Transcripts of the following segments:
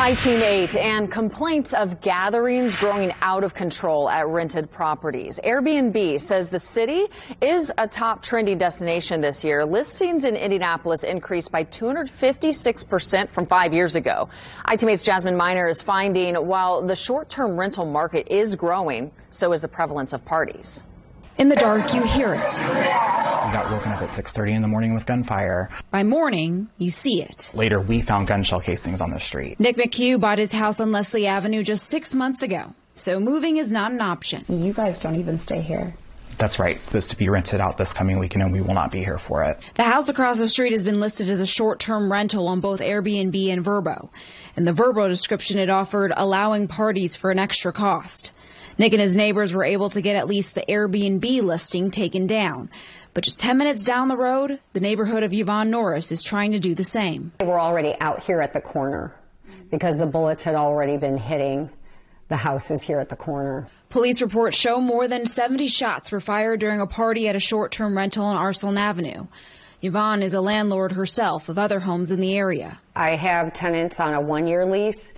I-Team 8 and complaints of gatherings growing out of control at rented properties. Airbnb says the city is a top trending destination this year. Listings in Indianapolis increased by 256% from 5 years ago. I-Team 8's Jasmine Miner is finding while the short-term rental market is growing, so is the prevalence of parties. In the dark, you hear it. We got woken up at 6:30 in the morning with gunfire. By morning, you see it. Later, we found gun shell casings on the street. Nick McHugh bought his house on Leslie Avenue just 6 months ago, so moving is not an option. You guys don't even stay here. That's right. It's supposed to be rented out this coming weekend, and we will not be here for it. The house across the street has been listed as a short-term rental on both Airbnb and Vrbo. In the Vrbo description, it offered allowing parties for an extra cost. Nick and his neighbors were able to get at least the Airbnb listing taken down. But just 10 minutes down the road, the neighborhood of Yvonne Norris is trying to do the same. They were already out here at the corner because the bullets had already been hitting the houses here at the corner. Police reports show more than 70 shots were fired during a party at a short-term rental on Arsenal Avenue. Yvonne is a landlord herself of other homes in the area. I have tenants on a one-year lease,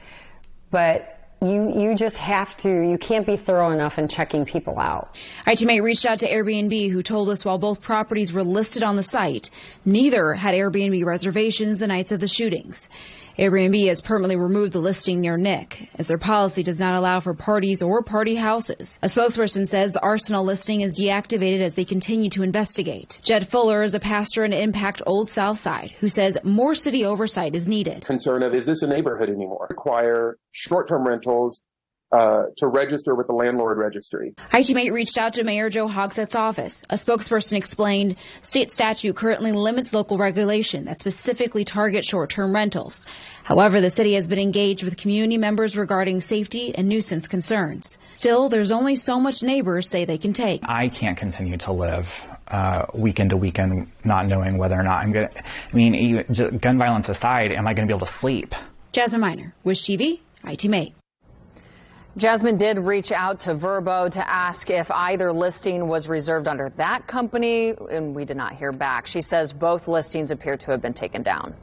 but you just have to, you can't be thorough enough in checking people out. I-Team 8 reached out to Airbnb, who told us while both properties were listed on the site, neither had Airbnb reservations the nights of the shootings. Airbnb has permanently removed the listing near Nick, as their policy does not allow for parties or party houses. A spokesperson says the Arsenal listing is deactivated as they continue to investigate. Jed Fuller is a pastor in Impact Old South Side, who says more city oversight is needed. Concern of, is this a neighborhood anymore? Require short-term rentals to register with the landlord registry. I-Team 8 reached out to Mayor Joe Hogsett's office. A spokesperson explained state statute currently limits local regulation that specifically targets short-term rentals. However, the city has been engaged with community members regarding safety and nuisance concerns. Still, there's only so much neighbors say they can take. I can't continue to live weekend to weekend not knowing whether or not I'm going to, gun violence aside, am I going to be able to sleep? Jasmine Miner, Wish TV, I-Team 8. Jasmine did reach out to Vrbo to ask if either listing was reserved under that company, and we did not hear back. She says both listings appear to have been taken down.